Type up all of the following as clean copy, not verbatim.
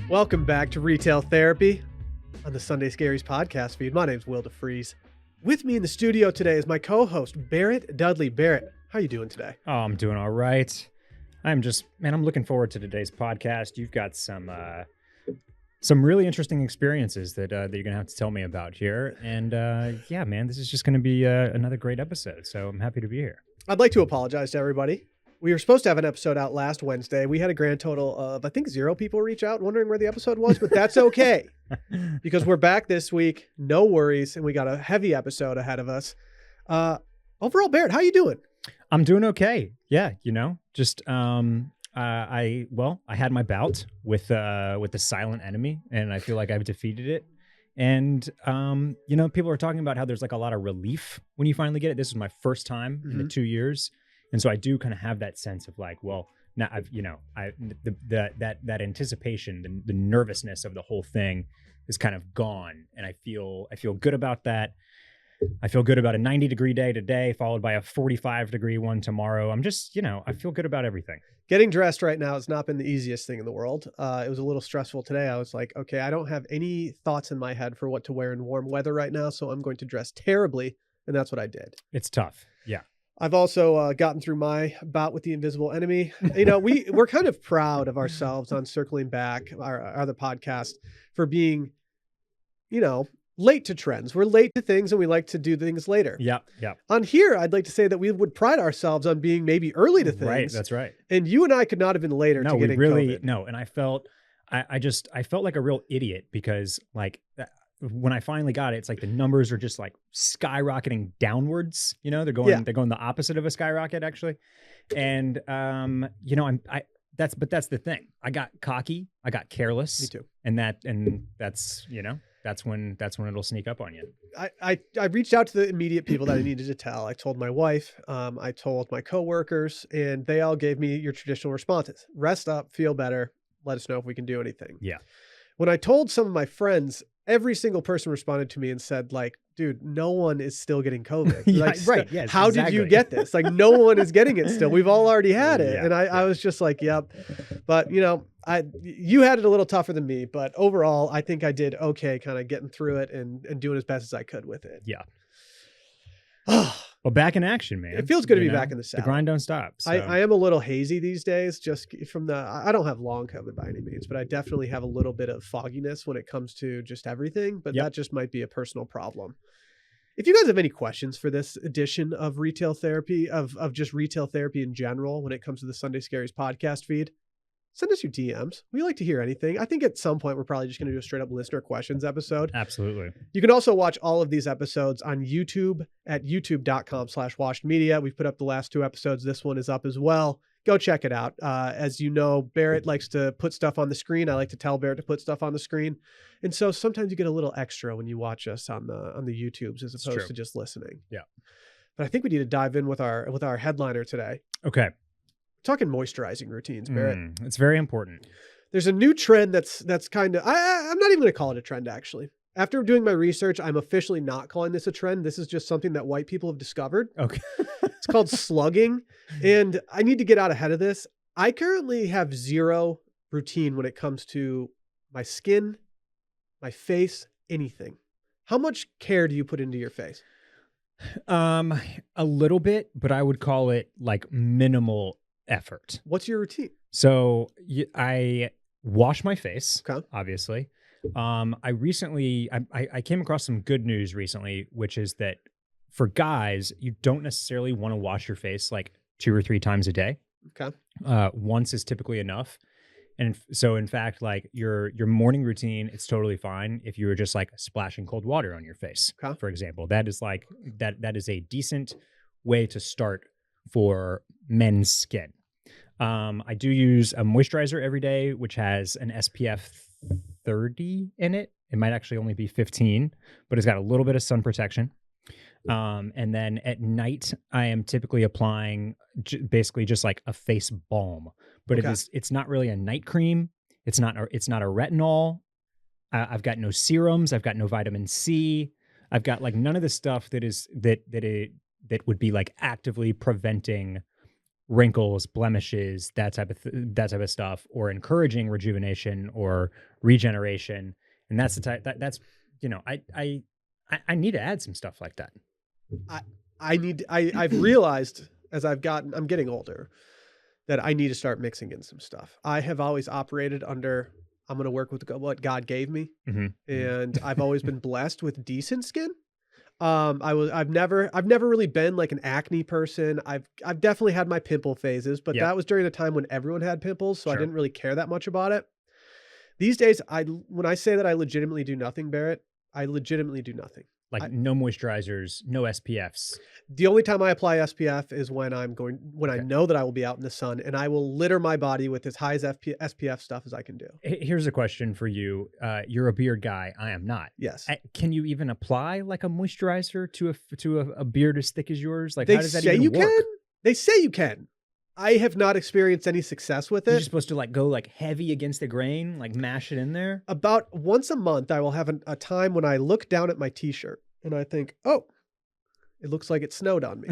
Welcome back to Retail Therapy on the Sunday Scaries podcast feed. My name's Will DeFries. With me in the studio today is my co-host, Barrett Dudley. Barrett, how are you doing today? Oh, I'm doing all right. I'm looking forward to today's podcast. You've got some really interesting experiences that you're going to have to tell me about here. And yeah, man, this is just going to be another great episode. So I'm happy to be here. I'd like to apologize to everybody. We were supposed to have an episode out last Wednesday. We had a grand total of, I think, 0 people reach out wondering where the episode was, but that's okay because we're back this week. No worries. And we got a heavy episode ahead of us. Overall, Barrett, how you doing? I'm doing okay. Yeah, just I had my bout with the silent enemy, and I feel like I've defeated it. And people are talking about how there's like a lot of relief when you finally get it. This is my first time in the 2 years. And so I do kind of have that sense of like, well, now that anticipation, the nervousness of the whole thing is kind of gone. And I feel good about that. I feel good about a 90-degree day today, followed by a 45-degree one tomorrow. I'm just, I feel good about everything. Getting dressed right now has not been the easiest thing in the world. It was a little stressful today. I was like, okay, I don't have any thoughts in my head for what to wear in warm weather right now, so I'm going to dress terribly. And that's what I did. It's tough. Yeah. I've also gotten through my bout with the invisible enemy. We're kind of proud of ourselves on Circling Back, our other podcast, for being, late to trends. We're late to things and we like to do things later. Yeah. On here, I'd like to say that we would pride ourselves on being maybe early to things. Right, that's right. And you and I could not have been later to getting COVID. No, and I felt like a real idiot because like when I finally got it, it's like the numbers are just like skyrocketing downwards. They're going the opposite of a skyrocket actually. And that's the thing. I got cocky, I got careless. Me too. And that's when it'll sneak up on you. I reached out to the immediate people that I needed to tell. I told my wife, I told my coworkers, and they all gave me your traditional responses. Rest up, feel better, let us know if we can do anything. Yeah. When I told some of my friends, every single person responded to me and said, like, dude, no one is still getting COVID. Yeah, like, right. Yes, how did you get this? Like, no one is getting it still. We've all already had it. Yeah, and I was just like, yep. But, you had it a little tougher than me. But overall, I think I did okay kind of getting through it and doing as best as I could with it. Yeah. Well, back in action, man. It feels good to be back in the saddle. The grind don't stop. So. I am a little hazy these days just from I don't have long COVID by any means, but I definitely have a little bit of fogginess when it comes to just everything. But that just might be a personal problem. If you guys have any questions for this edition of Retail Therapy, of just retail therapy in general, when it comes to the Sunday Scaries podcast feed, send us your DMs. We like to hear anything. I think at some point we're probably just going to do a straight up listener questions episode. Absolutely. You can also watch all of these episodes on YouTube at youtube.com/washedmedia. We've put up the last 2 episodes. This one is up as well. Go check it out. As you know, Barrett likes to put stuff on the screen. I like to tell Barrett to put stuff on the screen. And so sometimes you get a little extra when you watch us on the YouTubes as opposed to just listening. Yeah. But I think we need to dive in with our headliner today. Okay. Talking moisturizing routines, Barrett. It's very important. There's a new trend that's kind of, I'm not even going to call it a trend, actually. After doing my research, I'm officially not calling this a trend. This is just something that white people have discovered. Okay. It's called slugging. And I need to get out ahead of this. I currently have 0 routine when it comes to my skin, my face, anything. How much care do you put into your face? A little bit, but I would call it like minimal effort. What's your routine? So I wash my face, Okay. obviously. I came across some good news recently, which is that for guys, you don't necessarily want to wash your face like 2 or 3 times a day. Okay. Once is typically enough. And so in fact, like your morning routine, it's totally fine if you were just like splashing cold water on your face, Okay. for example. That is like that is a decent way to start for men's skin. I do use a moisturizer every day, which has an SPF 30 in it. It might actually only be 15, but it's got a little bit of sun protection. And then at night, I am typically applying basically just like a face balm, but it's not really a night cream. It's not a retinol. I've got no serums. I've got no vitamin C. I've got like none of the stuff that would be like actively preventing wrinkles, blemishes, that type of stuff, or encouraging rejuvenation or regeneration. And that's the type that's I need to add some stuff like that. I've realized as I'm getting older that I need to start mixing in some stuff. I have always operated under, I'm going to work with what God gave me. And I've always been blessed with decent skin. I've never really been like an acne person. I've definitely had my pimple phases, but that was during a time when everyone had pimples. So I didn't really care that much about it. These days, when I say that I legitimately do nothing, Barrett, I legitimately do nothing. Like no moisturizers, no SPFs. The only time I apply SPF is when I know that I will be out in the sun, and I will litter my body with as high as SPF stuff as I can do. Here's a question for you. You're a beard guy. I am not. Yes. Can you even apply like a moisturizer to a beard as thick as yours? Like, how does that even work? Can. They say you can. I have not experienced any success with it. You're supposed to like go like heavy against the grain, like mash it in there? About once a month, I will have a time when I look down at my t-shirt and I think, oh, it looks like it snowed on me.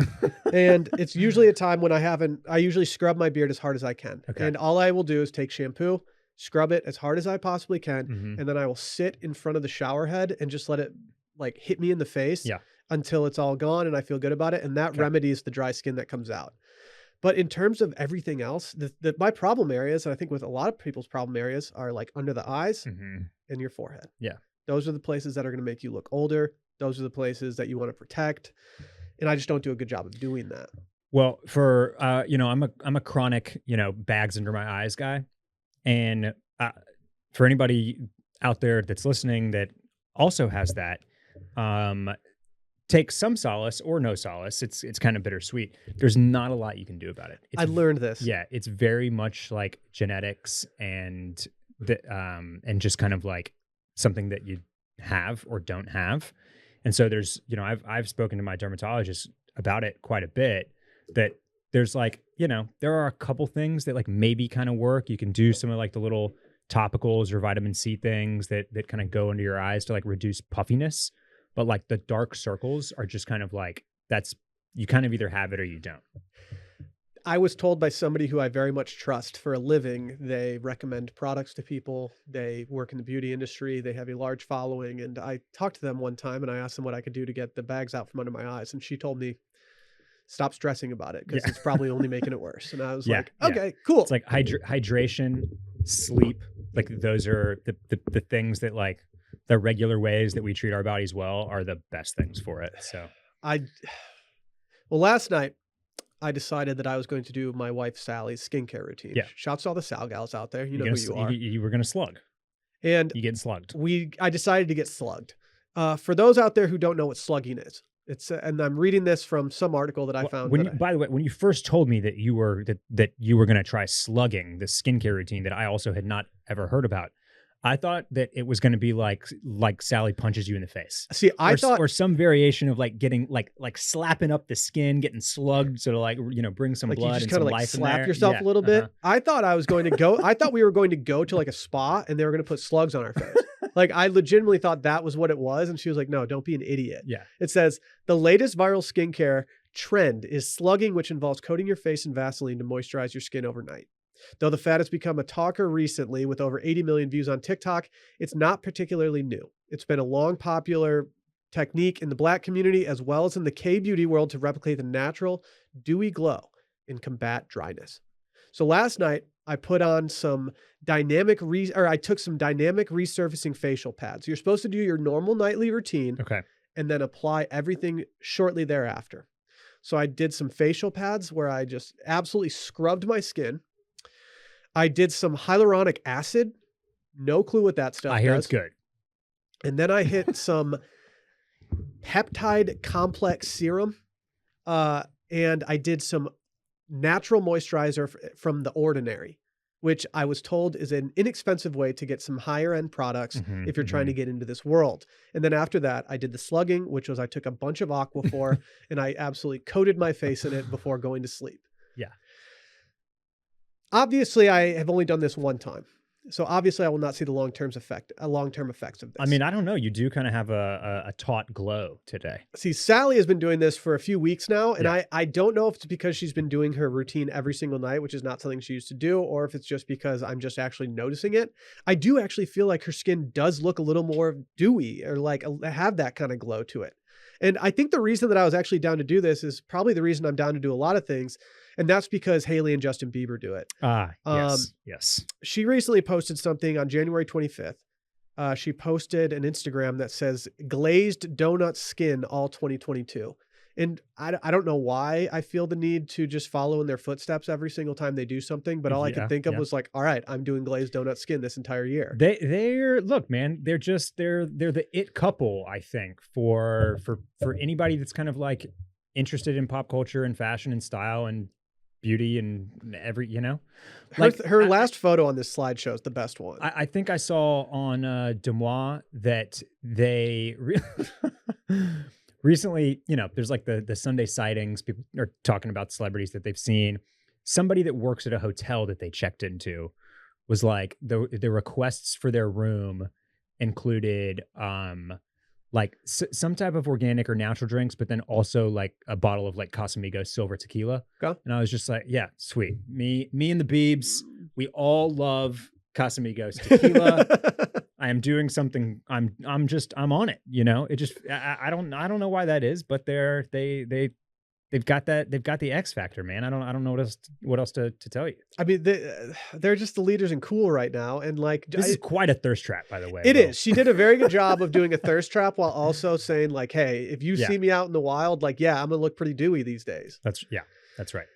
And it's usually a time when I usually scrub my beard as hard as I can. Okay. And all I will do is take shampoo, scrub it as hard as I possibly can. And then I will sit in front of the shower head and just let it like hit me in the face until it's all gone and I feel good about it. And that remedies the dry skin that comes out. But in terms of everything else, my problem areas, and I think with a lot of people's problem areas, are like under the eyes and your forehead. Yeah. Those are the places that are going to make you look older. Those are the places that you want to protect. And I just don't do a good job of doing that. Well, for, I'm a chronic, bags under my eyes guy. And for anybody out there that's listening that also has that, take some solace or no solace. It's kind of bittersweet. There's not a lot you can do about it. I learned this. Yeah, it's very much like genetics and just kind of like something that you have or don't have. And so there's, I've spoken to my dermatologist about it quite a bit, that there's like, there are a couple things that like maybe kind of work. You can do some of like the little topicals or vitamin C things that kind of go into your eyes to like reduce puffiness. But like the dark circles are just kind of like, you kind of either have it or you don't. I was told by somebody who I very much trust for a living, they recommend products to people. They work in the beauty industry. They have a large following. And I talked to them one time and I asked them what I could do to get the bags out from under my eyes. And she told me, stop stressing about it because it's probably only making it worse. And I was like, okay, cool. It's like hydration, sleep. Like those are the things that like, the regular ways that we treat our bodies well are the best things for it. So last night I decided that I was going to do my wife Sally's skincare routine. Yeah. Shouts to all the Sal gals out there. You know who you are. You were going to slug. And you get slugged. I decided to get slugged. For those out there who don't know what slugging is, and I'm reading this from some article that I found. By the way, when you first told me that you were going to try slugging, the skincare routine that I also had not ever heard about, I thought that it was going to be like Sally punches you in the face. See, I thought, or some variation of like getting like slapping up the skin, getting slugged, so to like bring some blood and some life in there. Slap yourself a little bit. I thought I was going to go. I thought we were going to go to like a spa and they were going to put slugs on our face. Like I legitimately thought that was what it was, and she was like, "No, don't be an idiot." Yeah. It says the latest viral skincare trend is slugging, which involves coating your face in Vaseline to moisturize your skin overnight. Though the fad has become a talker recently with over 80 million views on TikTok, it's not particularly new. It's been a long popular technique in the Black community as well as in the K-beauty world to replicate the natural, dewy glow and combat dryness. So last night, I put on some I took some dynamic resurfacing facial pads. You're supposed to do your normal nightly routine and then apply everything shortly thereafter. So I did some facial pads where I just absolutely scrubbed my skin. I did some hyaluronic acid. No clue what that stuff does. I hear it's good. And then I hit some peptide complex serum. And I did some natural moisturizer from The Ordinary, which I was told is an inexpensive way to get some higher end products if you're trying to get into this world. And then after that, I did the slugging, which was I took a bunch of Aquaphor and I absolutely coated my face in it before going to sleep. Yeah. Obviously, I have only done this one time. So obviously I will not see the long-term effects of this. I mean, I don't know. You do kind of have a taut glow today. See, Sally has been doing this for a few weeks now, and Yeah. I don't know if it's because she's been doing her routine every single night, which is not something she used to do, or if it's just because I'm just actually noticing it. I do actually feel like her skin does look a little more dewy or like have that kind of glow to it. And I think the reason that I was actually down to do this is probably the reason I'm down to do a lot of things. And that's because Haley and Justin Bieber do it. Yes. She recently posted something on January 25th. She posted an Instagram that says glazed donut skin all 2022. And I don't know why I feel the need to just follow in their footsteps every single time they do something. But all I could think of was like, all right, I'm doing glazed donut skin this entire year. They're look, man, they're the it couple, I think, for anybody that's kind of like interested in pop culture and fashion and style and beauty and her last photo on this slideshow is the best one. I think I saw on Demois that they recently, there's like the Sunday sightings. People are talking about celebrities that they've seen. Somebody that works at a hotel that they checked into was like the requests for their room included like some type of organic or natural drinks, but then also like a bottle of like Casamigos silver tequila. Okay. And I was just like, yeah, sweet. Me and the Beebs, we all love Casamigos tequila. I am doing something. I'm on it. It just, I don't know why that is, but they've got the X factor, man. I don't know what else to tell you. I mean, they're just the leaders in cool right now. And like, this is quite a thirst trap, by the way. It is. She did a very good job of doing a thirst trap while also saying like, hey, if you see me out in the wild, like, yeah, I'm going to look pretty dewy these days. That's right.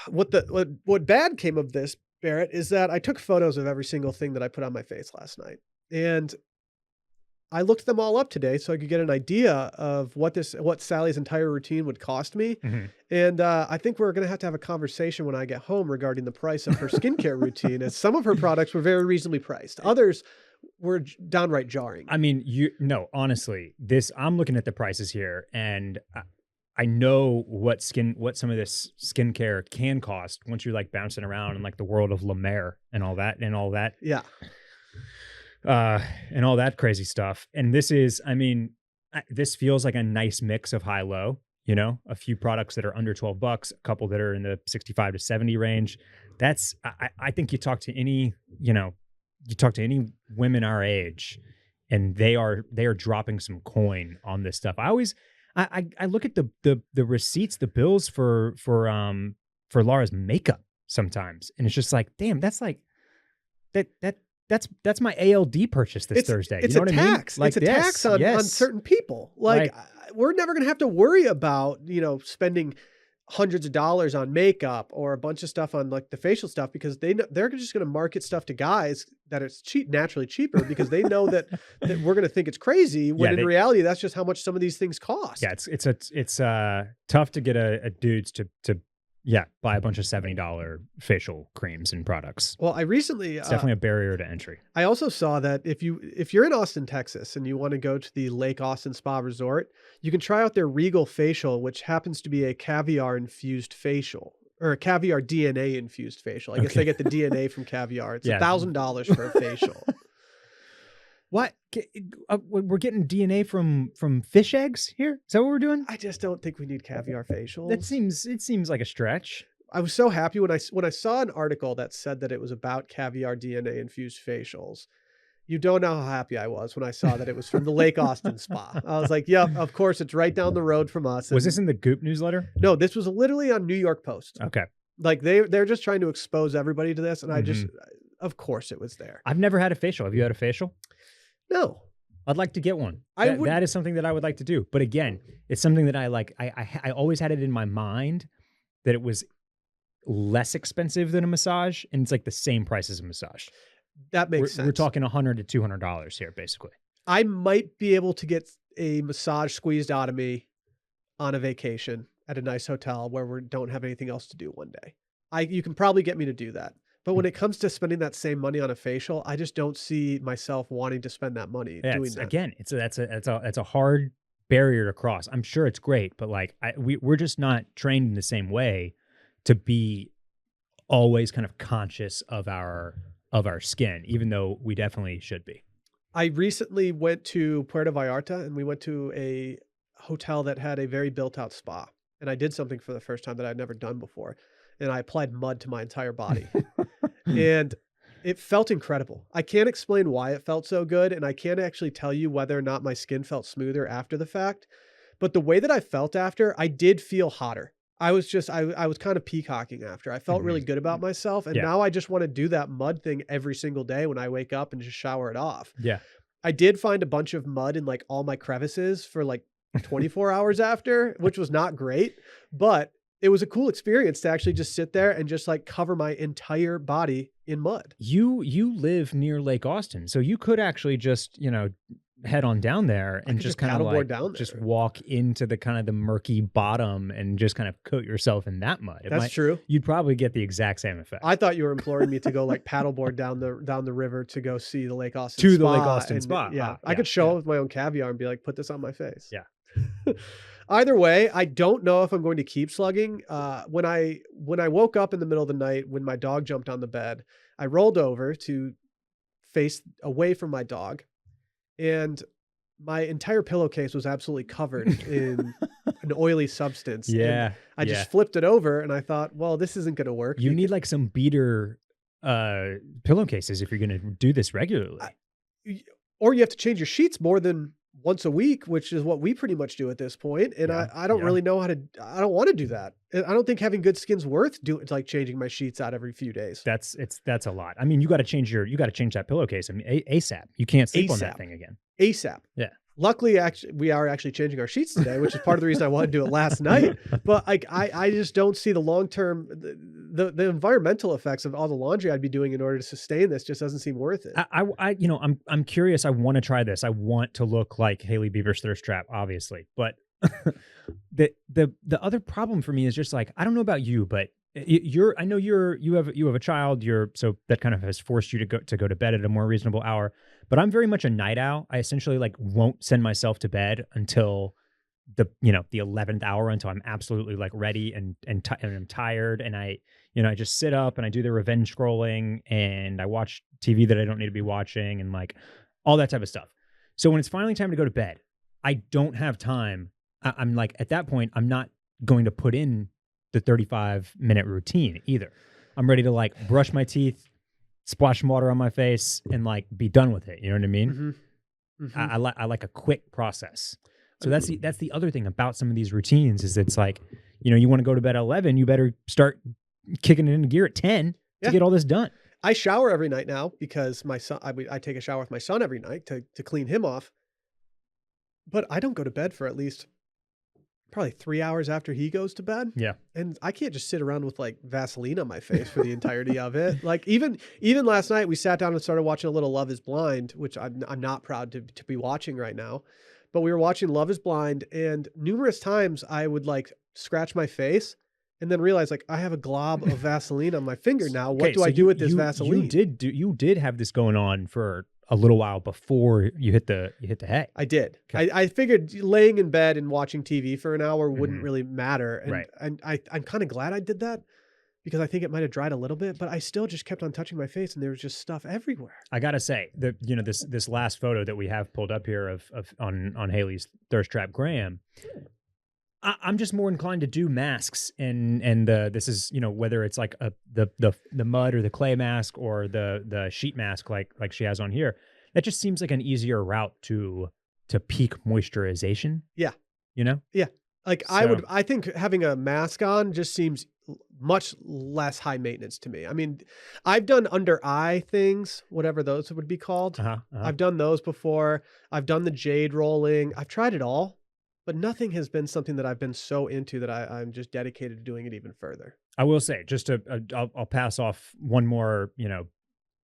What bad came of this, Barrett, is that I took photos of every single thing that I put on my face last night. And I looked them all up today so I could get an idea of what Sally's entire routine would cost me. Mm-hmm. And I think we're going to have a conversation when I get home regarding the price of her skincare routine, as some of her products were very reasonably priced. Others were downright jarring. I mean, honestly, I'm looking at the prices here and I know what some of this skincare can cost once you're like bouncing around in like the world of La Mer and all that. Yeah. And all that crazy stuff. And this feels like a nice mix of high low, a few products that are under $12, a couple that are in the 65 to 70 range. I think you talk to any women our age and they are dropping some coin on this stuff. I look at the receipts, the bills for Laura's makeup sometimes. And it's just like, damn, that's like that's my ALD purchase this Thursday. It's a tax. Like it's a tax on certain people. Like we're never going to have to worry about, spending hundreds of dollars on makeup or a bunch of stuff on like the facial stuff because they're just going to market stuff to guys that it's naturally cheaper because they know that we're going to think it's crazy when in reality that's just how much some of these things cost. Yeah, it's tough to get a dudes to buy a bunch of $70 facial creams and products. Well, I recently it's definitely a barrier to entry. I also saw that if you're in Austin, Texas, and you want to go to the Lake Austin Spa Resort, you can try out their Regal facial, which happens to be a caviar infused facial or a caviar DNA infused facial. I guess they get the DNA from caviar. It's $1,000 for a facial. What? We're getting DNA from fish eggs here? Is that what we're doing? I just don't think we need caviar facials. It seems like a stretch. I was so happy when I saw an article that said that it was about caviar DNA infused facials. You don't know how happy I was when I saw that it was from the Lake Austin Spa. I was like, yep, of course, it's right down the road from us. Was this in the Goop newsletter? No, this was literally on New York Post. Okay. Like they're just trying to expose everybody to this. And of course it was there. I've never had a facial. Have you had a facial? No. I'd like to get one. That is something that I would like to do. But again, it's something that I like. I always had it in my mind that it was less expensive than a massage, and it's like the same price as a massage. That makes sense. We're talking $100 to $200 here, basically. I might be able to get a massage squeezed out of me on a vacation at a nice hotel where we don't have anything else to do one day. You can probably get me to do that. But when it comes to spending that same money on a facial, I just don't see myself wanting to spend that money doing that. Again, that's a hard barrier to cross. I'm sure it's great, but like we're just not trained in the same way to be always kind of conscious of our of our skin, even though we definitely should be. I recently went to Puerto Vallarta, and we went to a hotel that had a very built out spa. And I did something for the first time that I'd never done before. And I applied mud to my entire body. And it felt incredible. I can't explain why it felt so good. And I can't actually tell you whether or not my skin felt smoother after the fact. But the way that I felt after, I did feel hotter. I was kind of peacocking after. I felt really good about myself. And now I just want to do that mud thing every single day when I wake up and just shower it off. Yeah. I did find a bunch of mud in like all my crevices for like 24 hours after, which was not great, but it was a cool experience to actually just sit there and just like cover my entire body in mud. You live near Lake Austin, so you could actually just, head on down there and just kind of like just walk into the kind of the murky bottom and just kind of coat yourself in that mud. That's true. You'd probably get the exact same effect. I thought you were imploring me to go like paddleboard down the river to go see the Lake Austin to spa. The Lake Austin spa. Yeah. I could show up with my own caviar and be like, put this on my face. Yeah. Either way, I don't know if I'm going to keep slugging. When I woke up in the middle of the night, when my dog jumped on the bed, I rolled over to face away from my dog, and my entire pillowcase was absolutely covered in an oily substance. Yeah. And I just flipped it over, and I thought, well, this isn't going to work. You need like some beater pillowcases if you're going to do this regularly. Or you have to change your sheets more than once a week, which is what we pretty much do at this point. And I don't really know I don't want to do that. I don't think having good skin's worth it's like changing my sheets out every few days. That's a lot. I mean, you got to change that pillowcase. I mean, ASAP. You can't sleep on that thing again. ASAP. Yeah. Luckily, we are actually changing our sheets today, which is part of the reason I wanted to do it last night. But I just don't see the long-term, the environmental effects of all the laundry I'd be doing in order to sustain this just doesn't seem worth it. I'm curious. I want to try this. I want to look like Hailey Bieber's thirst trap, obviously. But the other problem for me is just like, I don't know about you, but you have a child. So that kind of has forced you to go to bed at a more reasonable hour. But I'm very much a night owl. I essentially like won't send myself to bed until the 11th hour, until I'm absolutely like ready and I'm tired, and I just sit up and I do the revenge scrolling and I watch TV that I don't need to be watching and like all that type of stuff. So when it's finally time to go to bed, I don't have time. I'm like, at that point, I'm not going to put in the 35-minute routine either. I'm ready to like brush my teeth, splash some water on my face, and like be done with it. You know what I mean? Mm-hmm. Mm-hmm. I like a quick process. So that's the other thing about some of these routines is it's like, you want to go to bed at 11, you better start kicking it into gear at 10 to get all this done. I shower every night now because my son, I take a shower with my son every night to clean him off. But I don't go to bed for at least probably 3 hours after he goes to bed. Yeah. And I can't just sit around with like Vaseline on my face for the entirety of it. Like even last night we sat down and started watching a little Love is Blind, which I'm not proud to be watching right now. But we were watching Love is Blind, and numerous times I would like scratch my face and then realize like I have a glob of Vaseline on my finger now. What do I do with this Vaseline? You did have this going on for a little while before you hit the hay. I did. Okay. I figured laying in bed and watching TV for an hour wouldn't really matter. And, right. And I'm kind of glad I did that because I think it might have dried a little bit, but I still just kept on touching my face and there was just stuff everywhere. I gotta say that, this last photo that we have pulled up here of on Hailey's thirst trap Graham, I'm just more inclined to do masks and this is, whether it's like the mud or the clay mask or the sheet mask like she has on here, that just seems like an easier route to peak moisturization. Yeah. Yeah. Like I think having a mask on just seems much less high maintenance to me. I mean, I've done under eye things, whatever those would be called. I've done those before. I've done the jade rolling. I've tried it all. But nothing has been something that I've been so into that I'm just dedicated to doing it even further. I will say, just I'll pass off one more,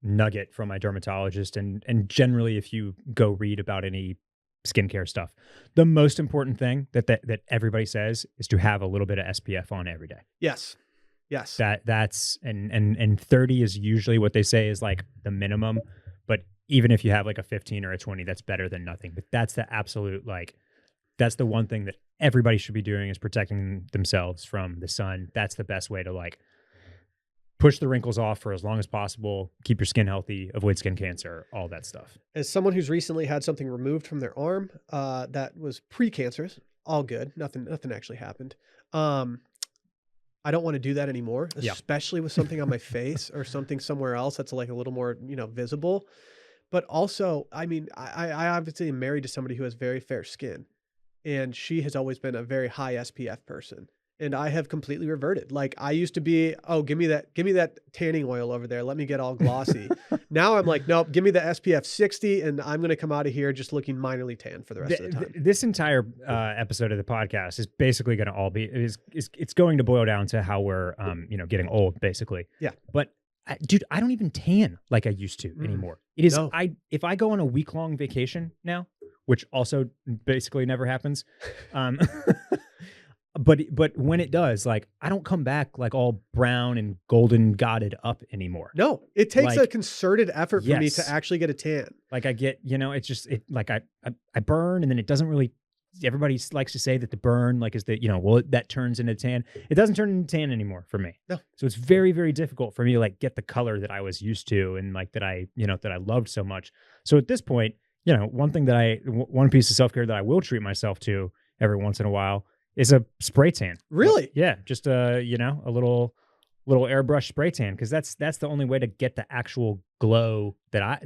nugget from my dermatologist. And generally, if you go read about any skincare stuff, the most important thing that everybody says is to have a little bit of SPF on every day. Yes. That's and 30 is usually what they say is like the minimum. But even if you have like a 15 or a 20, that's better than nothing. But that's the absolute that's the one thing that everybody should be doing is protecting themselves from the sun. That's the best way to push the wrinkles off for as long as possible, keep your skin healthy, avoid skin cancer, all that stuff. As someone who's recently had something removed from their arm that was precancerous, all good, nothing actually happened. I don't want to do that anymore, especially with something on my face or something somewhere else that's like a little more, visible. But also, I mean, I obviously am married to somebody who has very fair skin, and she has always been a very high SPF person. And I have completely reverted. Like I used to be, oh, give me that tanning oil over there. Let me get all glossy. Now I'm like, nope, give me the SPF 60 and I'm going to come out of here just looking minorly tan for the rest of the time. This entire episode of the podcast is basically going to all be, it's going to boil down to how we're, getting old basically. Yeah. But dude, I don't even tan like I used to anymore. It is, if I go on a week-long vacation now, which also basically never happens, But when it does, like I don't come back like all brown and golden godded up anymore. No, it takes a concerted effort for me to actually get a tan. Like I get, it's just like I burn and then it doesn't really. Everybody likes to say that the burn like is the that turns into tan. It doesn't turn into tan anymore for me. No, so it's very very difficult for me to like get the color that I was used to and like that I loved so much. So at this point, one piece of self-care that I will treat myself to every once in a while is a spray tan. Really? Yeah, just a little airbrush spray tan because that's the only way to get the actual glow that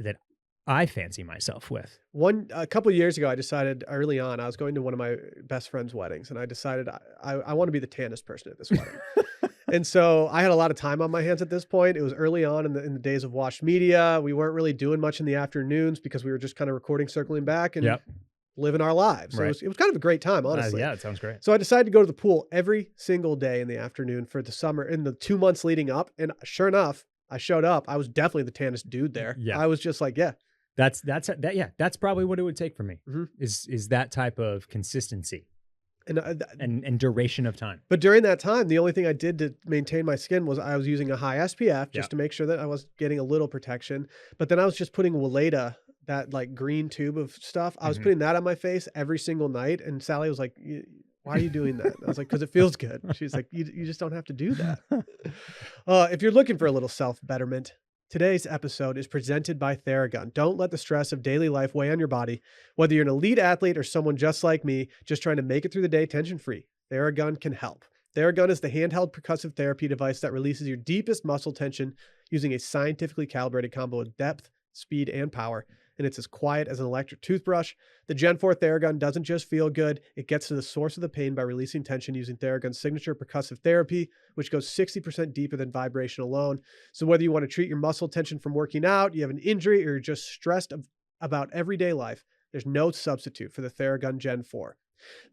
I fancy myself with. A couple of years ago, I decided early on I was going to one of my best friend's weddings, and I decided I want to be the tannest person at this wedding. And so I had a lot of time on my hands at this point. It was early on in the days of Washed Media. We weren't really doing much in the afternoons because we were just kind of recording, circling back, and living our lives. So right. it was kind of a great time, honestly. Yeah, it sounds great. So I decided to go to the pool every single day in the afternoon for the summer in the 2 months leading up. And sure enough, I showed up. I was definitely the tannest dude there. Yeah. I was just like, That's probably what it would take for me Mm-hmm. is that type of consistency and duration of time. But during that time, the only thing I did to maintain my skin was I was using a high SPF just to make sure that I was getting a little protection. But then I was just putting Weleda, that like green tube of stuff. I was putting that on my face every single night. And Sally was like, why are you doing that? And I was like, because it feels good. She's like, you just don't have to do that. If you're looking for a little self-betterment, today's episode is presented by Theragun. Don't let the stress of daily life weigh on your body. Whether you're an elite athlete or someone just like me, just trying to make it through the day tension-free, Theragun can help. Theragun is the handheld percussive therapy device that releases your deepest muscle tension using a scientifically calibrated combo of depth, speed, and power. And it's as quiet as an electric toothbrush. The Gen 4 Theragun doesn't just feel good, it gets to the source of the pain by releasing tension using Theragun's signature percussive therapy, which goes 60% deeper than vibration alone. So whether you want to treat your muscle tension from working out, you have an injury, or you're just stressed about everyday life, there's no substitute for the Theragun Gen 4.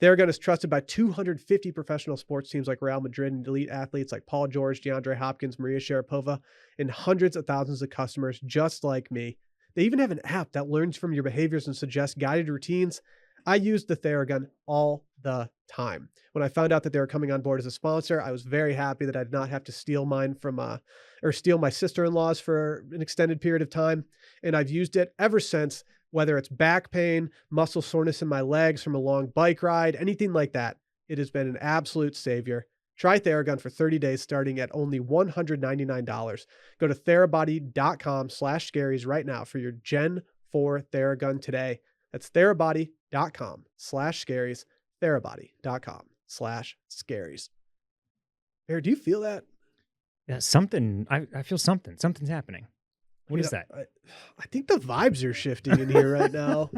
Theragun is trusted by 250 professional sports teams like Real Madrid and elite athletes like Paul George, DeAndre Hopkins, Maria Sharapova, and hundreds of thousands of customers just like me. They even have an app that learns from your behaviors and suggests guided routines. I use the Theragun all the time. When I found out that they were coming on board as a sponsor, I was very happy that I did not have to steal mine from, or steal my sister-in-law's for an extended period of time. And I've used it ever since, whether it's back pain, muscle soreness in my legs from a long bike ride, anything like that. It has been an absolute savior. Try Theragun for 30 days starting at only $199. Go to therabody.com/scaries right now for your Gen 4 Theragun today. That's therabody.com/scaries, therabody.com/scaries. Bear, do you feel that? Yeah, something. I feel something. Something's happening. What is that? I think the vibes are shifting in here right now.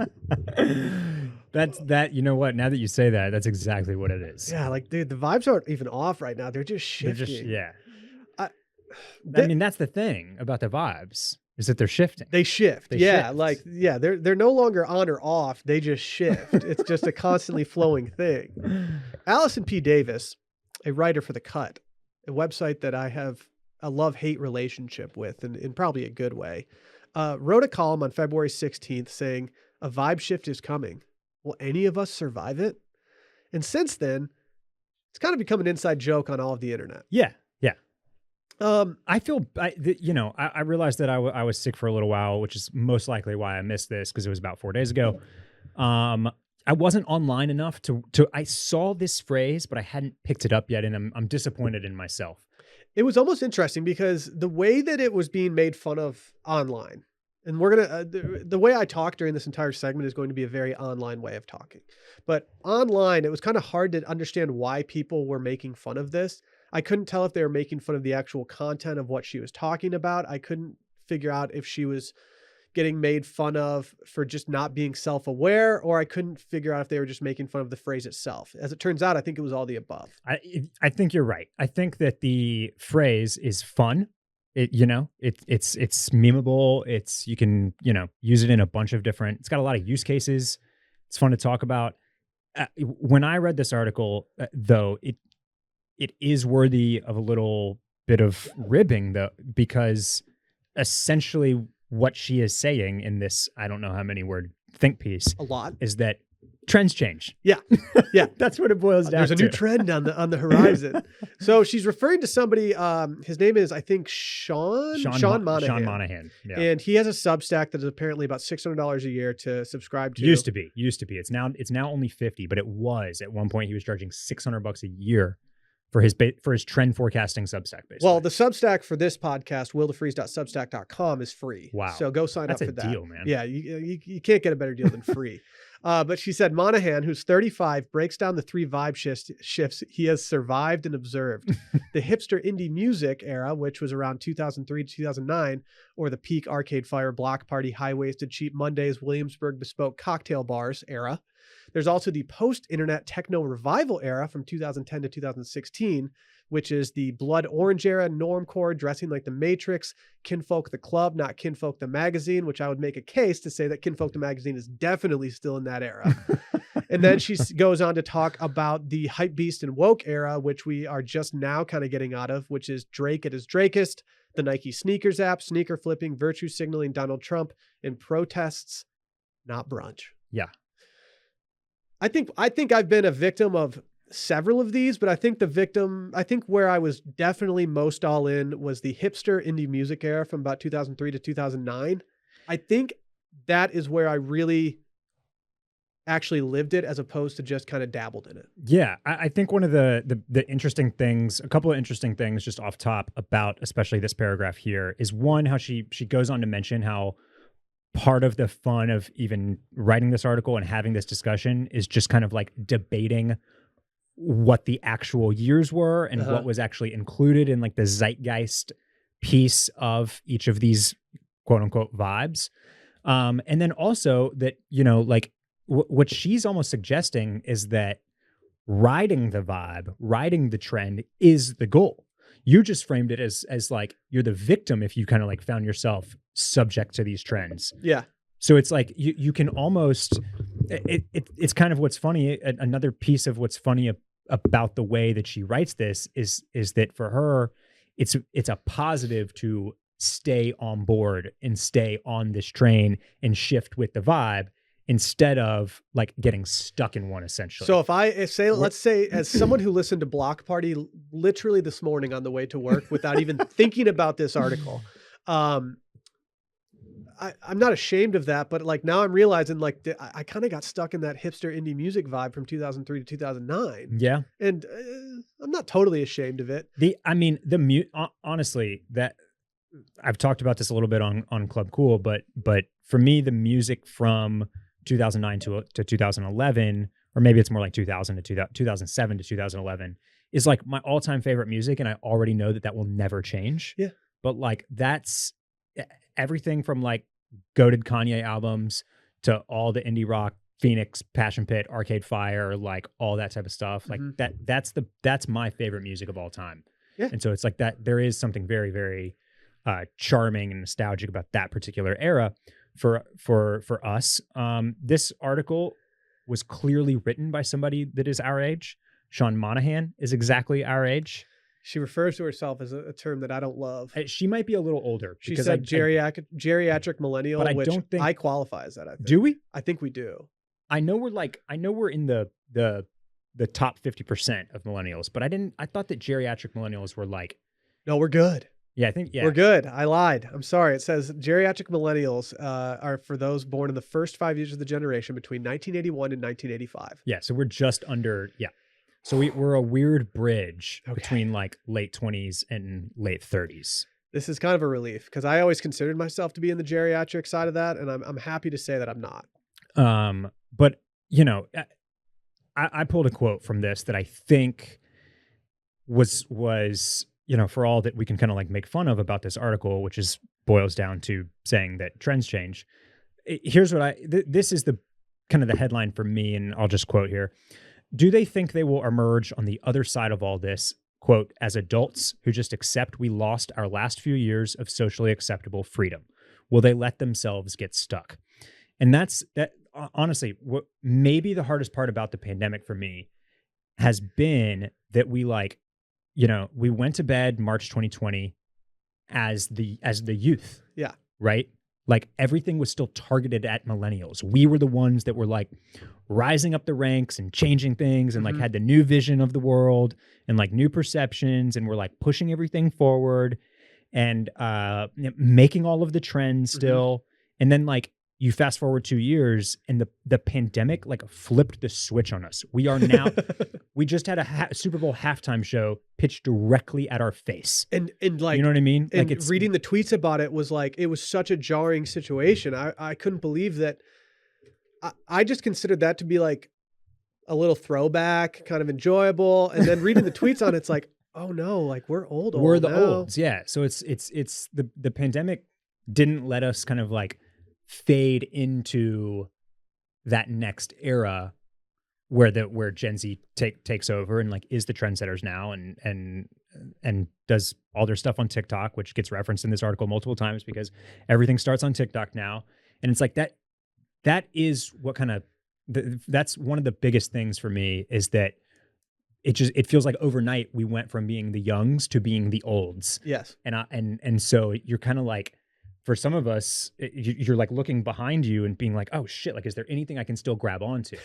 You know what? Now that you say that, that's exactly what it is. Yeah, like dude, the vibes aren't even off right now. They're just shifting. I mean, that's the thing about the vibes is that they're shifting. They shift. They're no longer on or off. They just shift. It's just a constantly flowing thing. Allison P. Davis, a writer for The Cut, a website that I have a love-hate relationship with, and in probably a good way, wrote a column on February 16th saying, a vibe shift is coming. Will any of us survive it? And since then, it's kind of become an inside joke on all of the internet. Yeah. I realized that I was sick for a little while, which is most likely why I missed this because it was about 4 days ago. I wasn't online enough to I saw this phrase, but I hadn't picked it up yet, and I'm disappointed in myself. It was almost interesting because the way that it was being made fun of online, and we're going to, the way I talk during this entire segment is going to be a very online way of talking. But online, it was kind of hard to understand why people were making fun of this. I couldn't tell if they were making fun of the actual content of what she was talking about. I couldn't figure out if she was getting made fun of for just not being self-aware, or I couldn't figure out if they were just making fun of the phrase itself. As it turns out, I think it was all the above. I think you're right. I think that the phrase is fun. It's memeable. You can, use it in a bunch of different, it's got a lot of use cases. It's fun to talk about. When I read this article, though, it is worthy of a little bit of ribbing, though, because essentially what she is saying in this, I don't know how many word think piece, a lot, is that trends change. Yeah. Yeah. That's what it boils down to. There's a new trend on the horizon. So she's referring to somebody, his name is, I think, Sean Monahan. Sean Monahan. Yeah. And he has a Substack that is apparently about $600 a year to subscribe to. Used to be. It's now only 50, but it was at one point he was charging $600 a year for his trend forecasting Substack, basically. Well, the Substack for this podcast, willdefreeze.substack.com, is free. Wow. So go sign up for that. That's a deal, man. Yeah, you can't get a better deal than free. But she said Monahan, who's 35, breaks down the 3 vibe shifts he has survived and observed. The hipster indie music era, which was around 2003 to 2009, or the peak Arcade Fire, block party, high-waisted, cheap Mondays, Williamsburg bespoke cocktail bars era. There's also the post-internet techno revival era from 2010 to 2016, which is the blood orange era, normcore, dressing like the Matrix, Kinfolk the Club, not Kinfolk the Magazine, which I would make a case to say that Kinfolk the Magazine is definitely still in that era. And then she goes on to talk about the hype beast and woke era, which we are just now kind of getting out of, which is Drake at his Drakest, the Nike sneakers app, sneaker flipping, virtue signaling Donald Trump, and protests, not brunch. Yeah. I think I've been a victim of several of these, but I think where I was definitely most all in was the hipster indie music era from about 2003 to 2009. I think that is where I really actually lived it, as opposed to just kind of dabbled in it. Yeah. I think one of the interesting things, a couple of interesting things just off top about especially this paragraph here, is one, how she goes on to mention how part of the fun of even writing this article and having this discussion is just kind of like debating what the actual years were and what was actually included in like the zeitgeist piece of each of these quote unquote vibes. And then also that, like what she's almost suggesting is that riding the vibe, riding the trend is the goal. You just framed it as like you're the victim if you kind of like found yourself subject to these trends. Yeah. So it's like you can almost it's kind of what's funny. Another piece of what's funny about the way that she writes this is that for her, it's a positive to stay on board and stay on this train and shift with the vibe, instead of like getting stuck in one, essentially. So let's say as someone who listened to Block Party literally this morning on the way to work without even thinking about this article, I'm not ashamed of that, but like now I'm realizing like I kind of got stuck in that hipster indie music vibe from 2003 to 2009. Yeah. And I'm not totally ashamed of it. Honestly, that I've talked about this a little bit on Club Cool, but for me, the music from 2009 to 2011, or maybe it's more like 2000 to 2007 to 2011, is like my all-time favorite music, and I already know that will never change. Yeah. But like that's everything from like goated Kanye albums to all the indie rock, Phoenix, Passion Pit, Arcade Fire, like all that type of stuff. Like that's my favorite music of all time. Yeah. And so it's like that there is something very, very charming and nostalgic about that particular era for us. This article was clearly written by somebody that is our age. Sean Monahan is exactly our age. She refers to herself as a term that I don't love. She might be a little older. She said geriatric millennial, but I which don't think I qualify as that. I think. Do we? I think we do. I know we're in the top 50% of millennials, but I thought that geriatric millennials were like, no, we're good. Yeah, I think, yeah. We're good. I lied. I'm sorry. It says geriatric millennials are for those born in the first 5 years of the generation between 1981 and 1985. Yeah, so we're just under, yeah. So we're a weird bridge between like late 20s and late 30s. This is kind of a relief because I always considered myself to be in the geriatric side of that, and I'm happy to say that I'm not. But you know, I pulled a quote from this that I think was you know, for all that we can kind of like make fun of about this article, which is boils down to saying that trends change. Here's what this is the kind of the headline for me, and I'll just quote here. Do they think they will emerge on the other side of all this, quote, as adults who just accept we lost our last few years of socially acceptable freedom? Will they let themselves get stuck? And that honestly, what maybe the hardest part about the pandemic for me has been that we like, you know, we went to bed March 2020 as the youth. Yeah. Right? Like everything was still targeted at millennials. We were the ones that were like rising up the ranks and changing things and like had the new vision of the world and like new perceptions, and we're like pushing everything forward and making all of the trends still. And then like you fast forward 2 years and the pandemic like flipped the switch on us. We are now, we just had a Super Bowl halftime show pitched directly at our face. And like, you know what I mean? And like reading the tweets about it was like, it was such a jarring situation. I couldn't believe that. I just considered that to be like a little throwback, kind of enjoyable. And then reading the tweets on it's like, oh no, like we're old. We're the now. olds. Yeah. So it's the pandemic didn't let us kind of like fade into that next era where Gen Z takes over and like is the trendsetters now and does all their stuff on TikTok, which gets referenced in this article multiple times because everything starts on TikTok now. And it's like that is what kind of that's one of the biggest things for me is that it feels like overnight we went from being the youngs to being the olds. Yes. And so you're kind of like, for some of us, you're like looking behind you and being like, oh shit, like, is there anything I can still grab onto?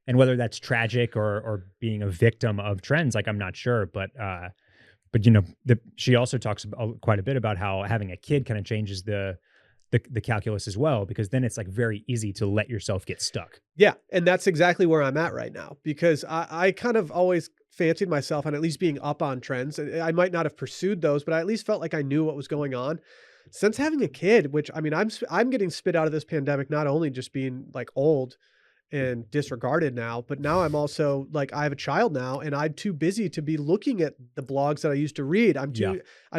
And whether that's tragic or being a victim of trends, like, I'm not sure. But you know, she also talks quite a bit about how having a kid kind of changes the calculus as well, because then it's like very easy to let yourself get stuck. Yeah. And that's exactly where I'm at right now, because I kind of always fancied myself on at least being up on trends. I might not have pursued those, but I at least felt like I knew what was going on. Since having a kid, which I mean, I'm getting spit out of this pandemic, not only just being like old and disregarded now, but now I'm also like, I have a child now and I'm too busy to be looking at the blogs that I used to read. I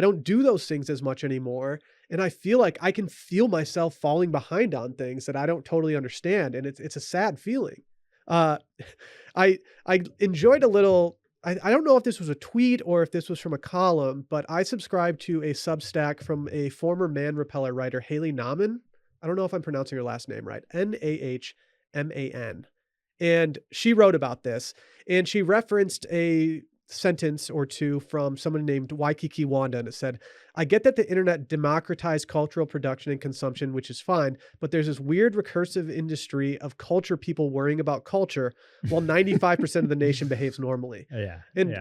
don't do those things as much anymore. And I feel like I can feel myself falling behind on things that I don't totally understand. And it's a sad feeling. I enjoyed a little, I don't know if this was a tweet or if this was from a column, but I subscribed to a Substack from a former Man Repeller writer, Haley Nahman. I don't know if I'm pronouncing her last name right. Nahman. And she wrote about this, and she referenced a sentence or two from someone named Waikiki Wanda, and it said, I get that the internet democratized cultural production and consumption, which is fine, but there's this weird recursive industry of culture people worrying about culture while 95% of the nation behaves normally.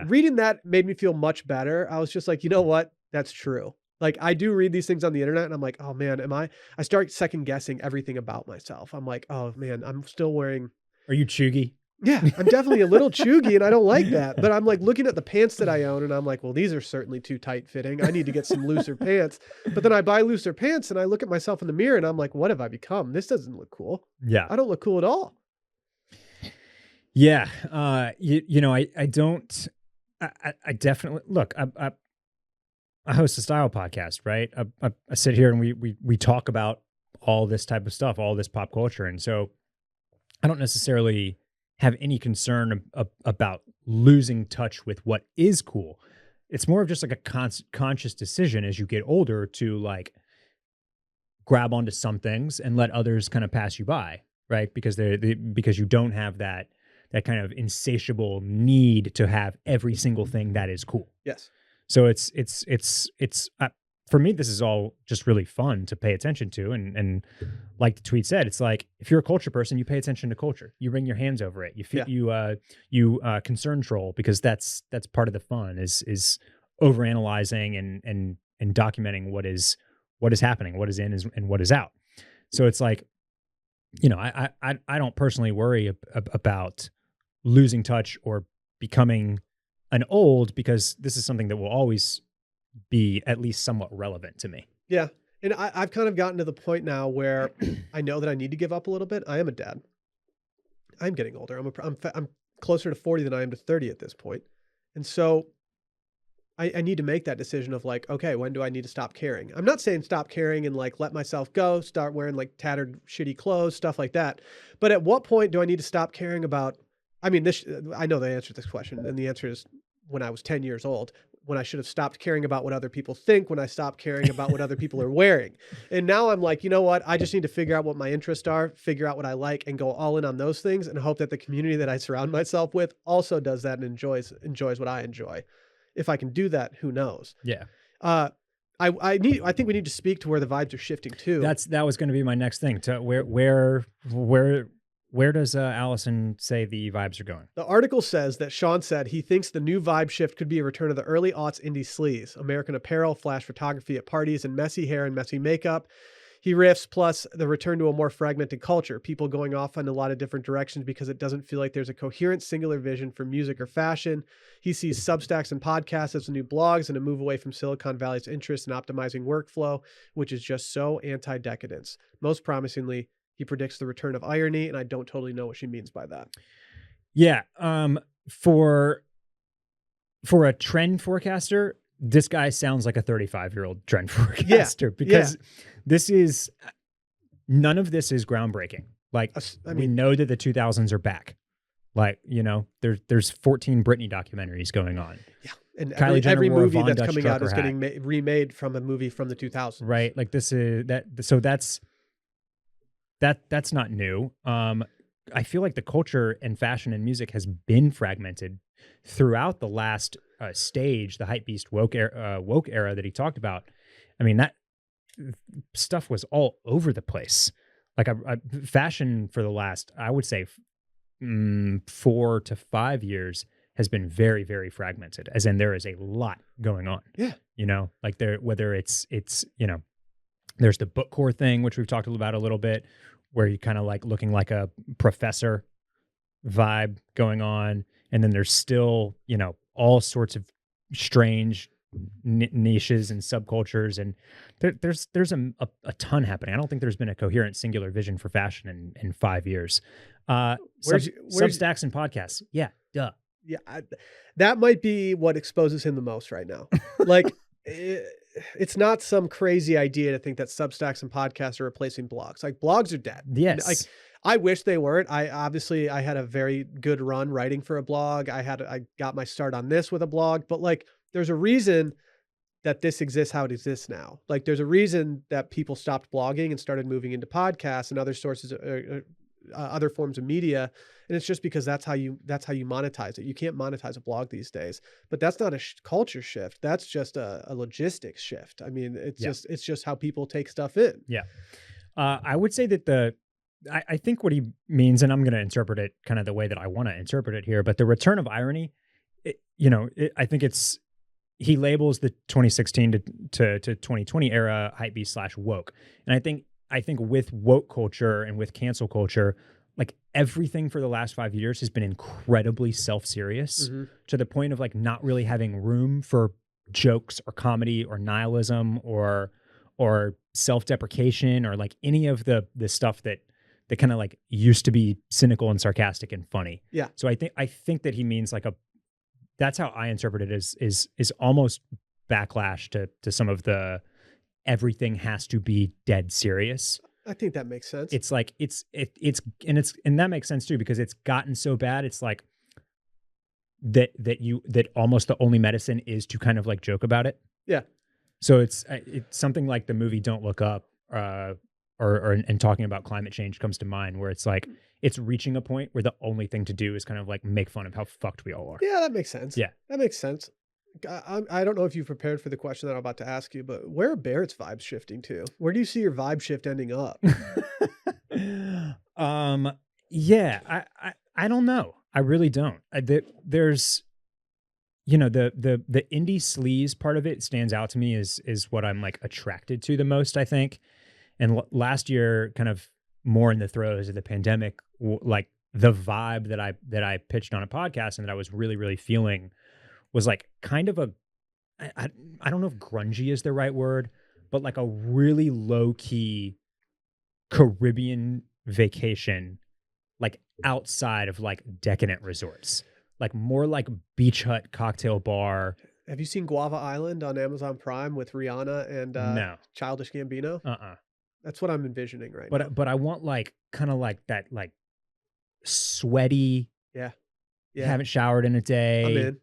Reading that made me feel much better. I was just like, you know what? That's true. Like, I do read these things on the internet and I'm like, oh man, I start second guessing everything about myself. I'm like, oh man, I'm still wearing. Are you chuggy? Yeah, I'm definitely a little chuggy and I don't like that. But I'm like looking at the pants that I own and I'm like, well, these are certainly too tight fitting. I need to get some looser pants. But then I buy looser pants and I look at myself in the mirror and I'm like, what have I become? This doesn't look cool. Yeah. I don't look cool at all. Yeah. You know, I don't, I definitely, look, I host a style podcast, right? I sit here and we talk about all this type of stuff, all this pop culture. And so I don't necessarily have any concern about losing touch with what is cool. It's more of just like a conscious decision as you get older to like grab onto some things and let others kind of pass you by, right? Because because you don't have that kind of insatiable need to have every single thing that is cool. Yes. So it's for me, this is all just really fun to pay attention to. And like the tweet said, it's like, if you're a culture person, you pay attention to culture. You wring your hands over it. You concern troll, because that's part of the fun is overanalyzing and documenting what is happening, what is in and what is out. So it's like, you know, I don't personally worry about losing touch or becoming an old, because this is something that will always be at least somewhat relevant to me. Yeah. And I've kind of gotten to the point now where I know that I need to give up a little bit. I am a dad. I'm getting older. I'm closer to 40 than I am to 30 at this point. And so I need to make that decision of like, okay, when do I need to stop caring? I'm not saying stop caring and like let myself go, start wearing like tattered, shitty clothes, stuff like that. But at what point do I need to stop caring about, I mean, I know the answer to this question. And the answer is when I was 10 years old, when I should have stopped caring about what other people think, when I stopped caring about what other people are wearing. And now I'm like, you know what? I just need to figure out what my interests are, figure out what I like, and go all in on those things, and hope that the community that I surround myself with also does that and enjoys what I enjoy. If I can do that, who knows? Yeah. I think we need to speak to where the vibes are shifting too. That was going to be my next thing. To where does Allison say the vibes are going? The article says that Sean said he thinks the new vibe shift could be a return of the early aughts indie sleaze, American Apparel, flash photography at parties, and messy hair and messy makeup. He riffs, plus the return to a more fragmented culture, people going off in a lot of different directions because it doesn't feel like there's a coherent singular vision for music or fashion. He sees Substacks and podcasts as the new blogs and a move away from Silicon Valley's interest in optimizing workflow, which is just so anti-decadence. Most promisingly, he predicts the return of irony, and I don't totally know what she means by that. Yeah. For a trend forecaster, this guy sounds like a 35-year-old trend forecaster, because none of this is groundbreaking. Like, we know that the 2000s are back. Like, there's 14 Britney documentaries going on. Yeah. And Kylie Jenner every wore a movie Von that's Dutch coming out is trucker getting remade from a movie from the 2000s. Right. Like that's not new. I feel like the culture and fashion and music has been fragmented throughout the last stage, the hypebeast woke era that he talked about. I mean, that stuff was all over the place. Like fashion for the last, I would say, 4 to 5 years has been very, very fragmented. As in, there is a lot going on. Yeah, like whether it's there's the bookcore thing, which we've talked about a little bit, where you kind of like looking like a professor vibe going on. And then there's still, all sorts of strange niches and subcultures. And there's a ton happening. I don't think there's been a coherent singular vision for fashion in 5 years. Substacks and podcasts. Yeah. Duh. Yeah. That might be what exposes him the most right now. Like, it's not some crazy idea to think that Substacks and podcasts are replacing blogs. Like, blogs are dead. Yes. Like, I wish they weren't. I had a very good run writing for a blog. I got my start on this with a blog, but like, there's a reason that this exists how it exists now. Like, there's a reason that people stopped blogging and started moving into podcasts and other sources, other forms of media. And it's just because that's how you monetize it. You can't monetize a blog these days, but that's not a culture shift. That's just a logistics shift. I mean, it's just how people take stuff in. Yeah. I would say that I think what he means, and I'm going to interpret it kind of the way that I want to interpret it here, but the return of irony, I think he labels the 2016 to 2020 era hypebeast / woke. And I think with woke culture and with cancel culture, like, everything for the last 5 years has been incredibly self-serious, to the point of like not really having room for jokes or comedy or nihilism or self-deprecation or like any of the stuff that kind of like used to be cynical and sarcastic and funny. Yeah. So I think that he means like that's how I interpret it, is almost backlash to some of the everything has to be dead serious. I think that makes sense. It's like and that makes sense too, because it's gotten so bad. It's like that almost the only medicine is to kind of like joke about it. Yeah. So it's something like the movie Don't Look Up, and talking about climate change comes to mind, where it's like it's reaching a point where the only thing to do is kind of like make fun of how fucked we all are. Yeah, that makes sense. Yeah, that makes sense. I don't know if you've prepared for the question that I'm about to ask you, but where are Barrett's vibes shifting to? Where do you see your vibe shift ending up? Yeah, I don't know. I really don't. There's, the indie sleaze part of it stands out to me is what I'm like attracted to the most, I think. And last year, kind of more in the throes of the pandemic, like the vibe that I pitched on a podcast and that I was really, really feeling was like kind of I don't know if grungy is the right word, but like a really low key Caribbean vacation, like outside of like decadent resorts, like more like beach hut cocktail bar. Have you seen Guava Island on Amazon Prime with Rihanna and No. Childish Gambino? Uh-uh. That's what I'm envisioning right now. But I want like kind of like that, like sweaty. Yeah. Haven't showered in a day. I'm in.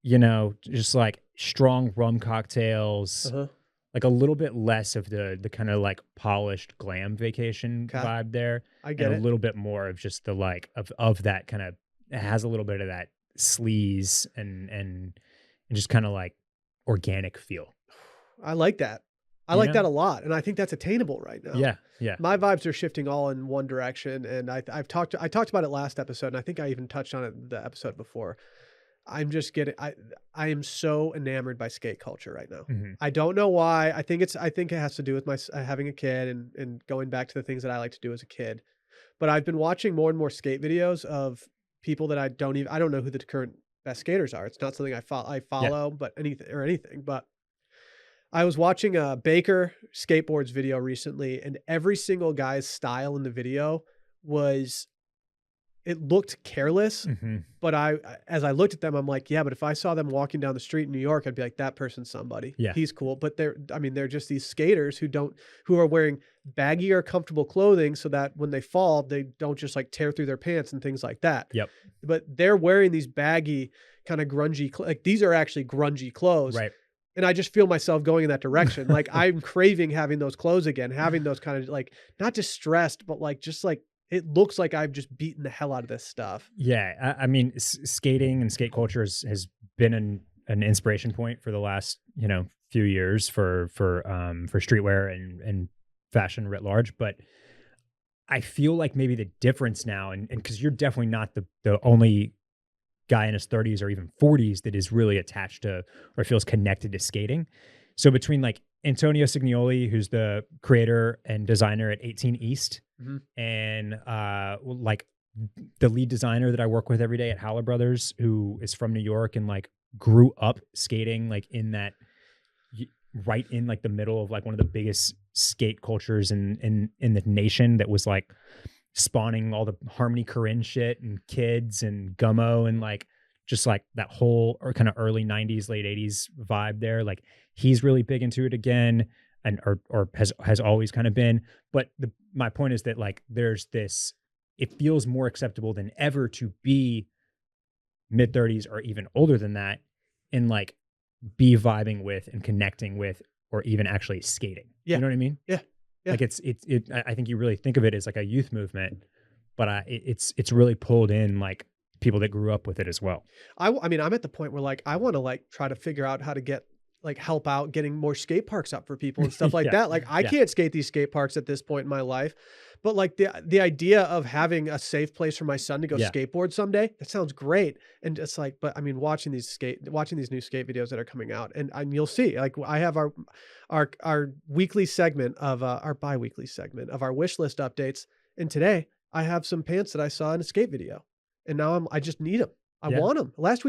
You know, just like strong rum cocktails. Uh-huh. Like a little bit less of the kind of like polished glam vacation vibe there. I get and it. A little bit more of just the like of that kind of, it has a little bit of that sleaze and just kind of like organic feel. I like that. I like that a lot, and I think that's attainable right now. Yeah, yeah. My vibes are shifting all in one direction, and I talked about it last episode, and I think I even touched on it the episode before. I'm just getting I am so enamored by skate culture right now. Mm-hmm. I don't know why. I think it has to do with my having a kid and going back to the things that I like to do as a kid. But I've been watching more and more skate videos of people that I don't know who the current best skaters are. It's not something I follow, but anything. But I was watching a Baker skateboards video recently, and every single guy's style in the video it looked careless, but as I looked at them, I'm like, yeah, but if I saw them walking down the street in New York, I'd be like, that person's somebody. Yeah. He's cool. But they're just these skaters who are wearing baggy or comfortable clothing so that when they fall, they don't just like tear through their pants and things like that. Yep. But they're wearing these baggy kind of grungy, like these are actually grungy clothes. Right. And I just feel myself going in that direction. Like I'm craving having those clothes again, having those kind of like, not distressed, but like, just like, it looks like I've just beaten the hell out of this stuff. Yeah. I mean, skating and skate culture has been an inspiration point for the last, few years for streetwear and fashion writ large. But I feel like maybe the difference now, and because you're definitely not the only guy in his 30s or even 40s that is really attached to or feels connected to skating. So between like Antonio Signoli, who's the creator and designer at 18 East, and like the lead designer that I work with every day at Howler Brothers, who is from New York and like grew up skating like in that right in like the middle of like one of the biggest skate cultures in the nation, that was like spawning all the Harmony Korine shit and Kids and Gummo and like just like that whole or kind of early 90s, late 80s vibe there. Like he's really big into it again, and or has always kind of been. But my point is that like there's this, it feels more acceptable than ever to be mid 30s or even older than that, and like be vibing with and connecting with or even actually skating. Yeah. You know what I mean? Yeah. Yeah. Like I think you really think of it as like a youth movement, but it's really pulled in like people that grew up with it as well. I mean, I'm at the point where like I want to like try to figure out how to get like help out getting more skate parks up for people and stuff like that. Like I can't skate these skate parks at this point in my life, but like the idea of having a safe place for my son to go skateboard someday, that sounds great. And it's like, but I mean, watching these new skate videos that are coming out, and you'll see, like I have our weekly segment of our bi-weekly segment of our wish list updates. And today I have some pants that I saw in a skate video, and now I just need them. I want them. Last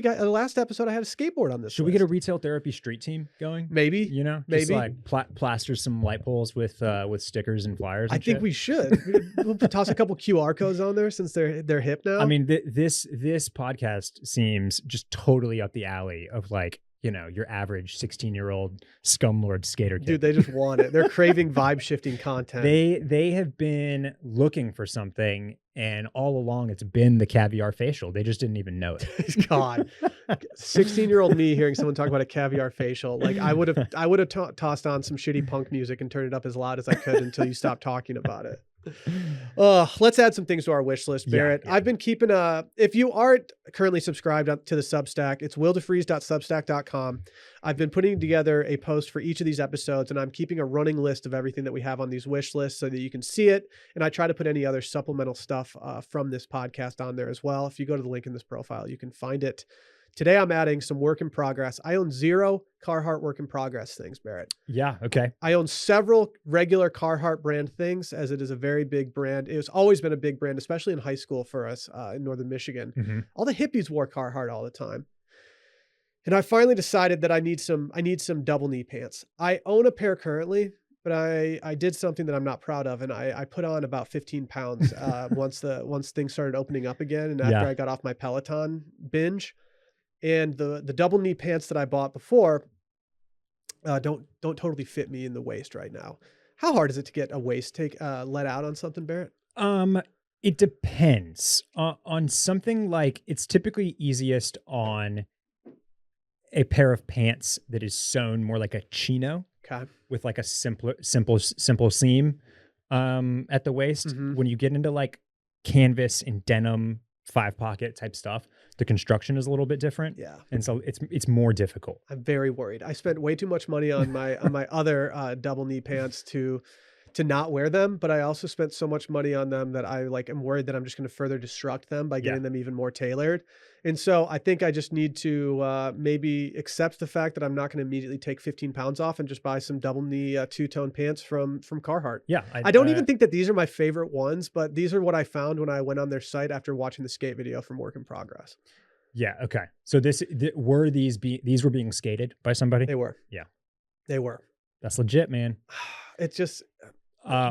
episode, I had a skateboard on this. Should we get a retail therapy street team going? Maybe. Just like plaster some light poles with stickers and flyers. I think we should. We'll toss a couple QR codes on there since they're hip now. I mean, this podcast seems just totally up the alley of like, your average 16-year-old scumlord skater kid. Dude, they just want it. They're craving vibe shifting content. They have been looking for something, and all along it's been the caviar facial. They just didn't even know it. God, 16-year-old me hearing someone talk about a caviar facial, like I would have tossed on some shitty punk music and turned it up as loud as I could until you stopped talking about it. Let's add some things to our wish list, Barrett. Yeah. I've been keeping if you aren't currently subscribed to the Substack, it's willdefreeze.substack.com. I've been putting together a post for each of these episodes, and I'm keeping a running list of everything that we have on these wish lists so that you can see it. And I try to put any other supplemental stuff from this podcast on there as well. If you go to the link in this profile, you can find it. Today I'm adding some work in progress. I own 0 Carhartt work in progress things, Barrett. Yeah. Okay. I own several regular Carhartt brand things, as it is a very big brand. It's always been a big brand, especially in high school for us in Northern Michigan. Mm-hmm. All the hippies wore Carhartt all the time. And I finally decided that I need some double knee pants. I own a pair currently, but I did something that I'm not proud of, and I put on about 15 pounds once things started opening up again, and after I got off my Peloton binge. And the double knee pants that I bought before don't totally fit me in the waist right now. How hard is it to get a waist let out on something, Barrett? It depends. On something like, it's typically easiest on a pair of pants that is sewn more like a chino, okay, with like a simple seam at the waist. Mm-hmm. When you get into like canvas and denim 5-pocket type stuff, the construction is a little bit different. Yeah. And so it's more difficult. I'm very worried. I spent way too much money on my other double knee pants to not wear them, but I also spent so much money on them that I am worried that I'm just going to further destruct them by getting them even more tailored. And so I think I just need to maybe accept the fact that I'm not going to immediately take 15 pounds off and just buy some double knee two-tone pants from Carhartt. Yeah. I don't even think that these are my favorite ones, but these are what I found when I went on their site after watching the skate video from Work in Progress. Yeah. Okay. So these were being skated by somebody? They were. Yeah. They were. That's legit, man. It's just...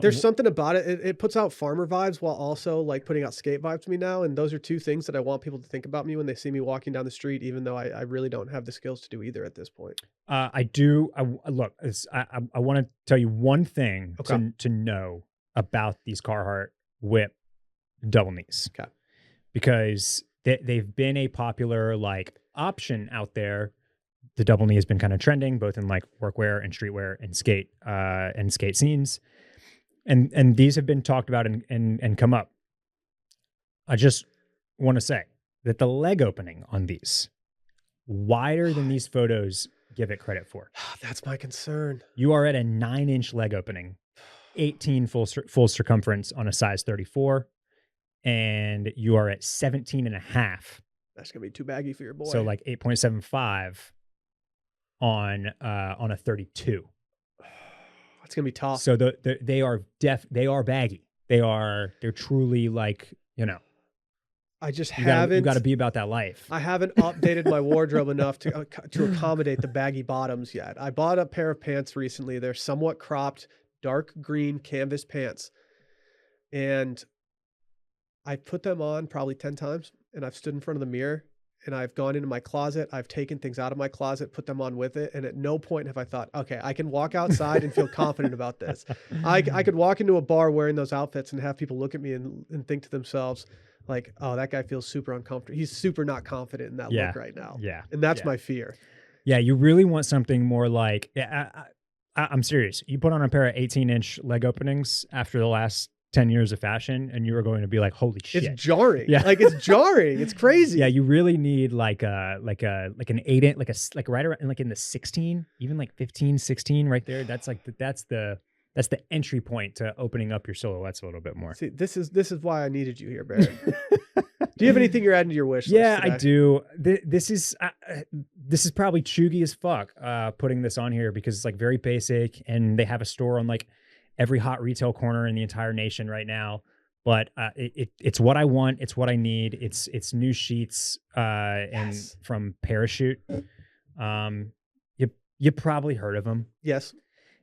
there's something about it. It puts out farmer vibes while also like putting out skate vibes to me now. And those are two things that I want people to think about me when they see me walking down the street, even though I really don't have the skills to do either at this point. I do. Look, I want to tell you one thing to know about these Carhartt whip double knees. Okay. Because they've been a popular like option out there. The double knee has been kind of trending both in like workwear and streetwear and skate scenes. And these have been talked about and come up. I just want to say that the leg opening on these, wider than these photos give it credit for. That's my concern. You are at a 9-inch leg opening, 18 full circumference on a size 34, and you are at 17 and a half. That's going to be too baggy for your boy. So like 8.75 on a 32. It's gonna be tough. So they are baggy. They're truly like, I just you haven't. got to be about that life. I haven't updated my wardrobe enough to accommodate the baggy bottoms yet. I bought a pair of pants recently. They're somewhat cropped, dark green canvas pants, and I put them on probably 10 times. And I've stood in front of the mirror. And I've gone into my closet. I've taken things out of my closet, put them on with it. And at no point have I thought, okay, I can walk outside and feel confident about this. I could walk into a bar wearing those outfits and have people look at me and think to themselves, like, oh, that guy feels super uncomfortable. He's super not confident in that look right now. Yeah. And that's my fear. Yeah. You really want something more like, I'm serious. You put on a pair of 18-inch leg openings after the last 10 years of fashion, and you are going to be like, holy shit. It's jarring. Yeah. Like it's jarring. It's crazy. Yeah. You really need like an 8-inch, like right around, like in the 16, even like 15, 16 right there. That's like, that's the entry point to opening up your silhouettes a little bit more. See, this is why I needed you here, Barrett. Do you have anything you're adding to your wish list? Yeah, today? I do. This is probably chuggy as fuck, putting this on here because it's like very basic, and they have a store on like every hot retail corner in the entire nation right now. But it's what I want. It's what I need. It's new sheets and from Parachute. You probably heard of them. Yes.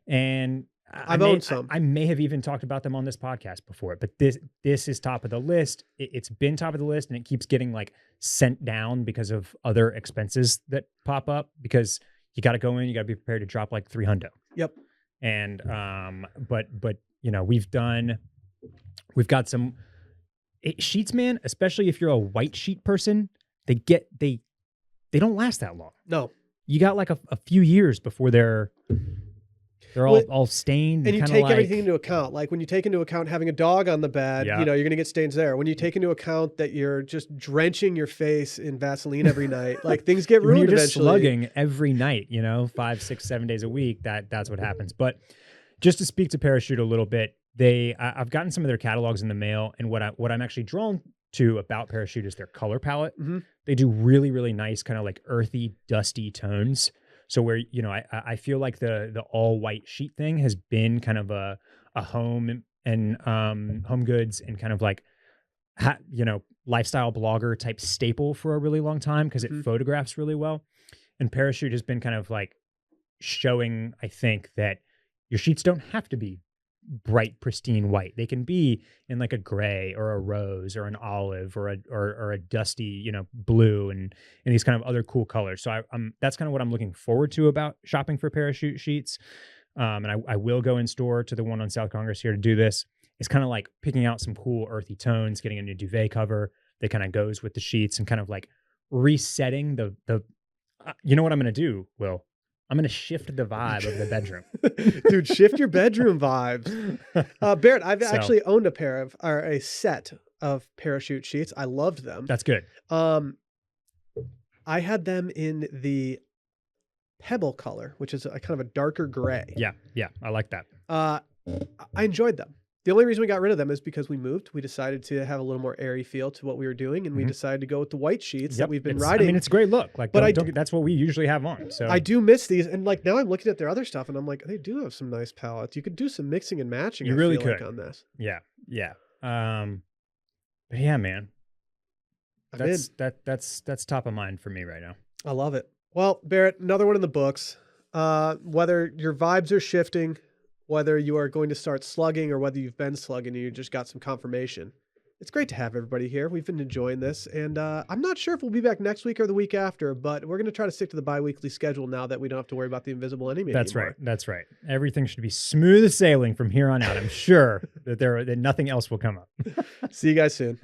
And I've owned some. I may have even talked about them on this podcast before, but this is top of the list. It's been top of the list, and it keeps getting like sent down because of other expenses that pop up, because you got to go in, you got to be prepared to drop like $300. Yep. And but we've got some sheets, man, especially if you're a white sheet person, they don't last that long. No. You got like a few years before they're all stained. And you take everything into account. Like when you take into account having a dog on the bed, you're going to get stains there. When you take into account that you're just drenching your face in Vaseline every night, like things get ruined when you're just eventually. Slugging every night, 5, 6, 7 days a week, that's what happens. But just to speak to Parachute a little bit, I've gotten some of their catalogs in the mail, and what I'm actually drawn to about Parachute is their color palette. Mhm. They do really, really nice kind of like earthy, dusty tones. So where, I feel like the all white sheet thing has been kind of a home and home goods and kind of like, lifestyle blogger type staple for a really long time because it Mhm. photographs really well. And Parachute has been kind of like showing, I think, that your sheets don't have to be bright, pristine white. They can be in like a gray or a rose or an olive or a dusty, blue and these kind of other cool colors. So that's kind of what I'm looking forward to about shopping for Parachute sheets. And I will go in store to the one on South Congress here to do this. It's kind of like picking out some cool earthy tones, getting a new duvet cover that kind of goes with the sheets and kind of like resetting you know what I'm going to do, Will? I'm going to shift the vibe of the bedroom. Dude, shift your bedroom vibes. Barrett, I've actually owned a set of Parachute sheets. I loved them. That's good. I had them in the pebble color, which is a kind of a darker gray. Yeah. I like that. I enjoyed them. The only reason we got rid of them is because we moved. We decided to have a little more airy feel to what we were doing, and we decided to go with the white sheets that we've been riding. I mean, it's a great look. Like, but that's what we usually have on. So I do miss these, and like now I'm looking at their other stuff, and I'm like, they do have some nice palettes. You could do some mixing and matching. You really feel could like, on this. Yeah. But yeah, man, that's top of mind for me right now. I love it. Well, Barrett, another one in the books. Whether your vibes are shifting, whether you are going to start slugging or whether you've been slugging and you just got some confirmation. It's great to have everybody here. We've been enjoying this. And I'm not sure if we'll be back next week or the week after, but we're going to try to stick to the bi-weekly schedule now that we don't have to worry about the invisible enemy anymore. That's right. Everything should be smooth sailing from here on out. I'm sure that nothing else will come up. See you guys soon.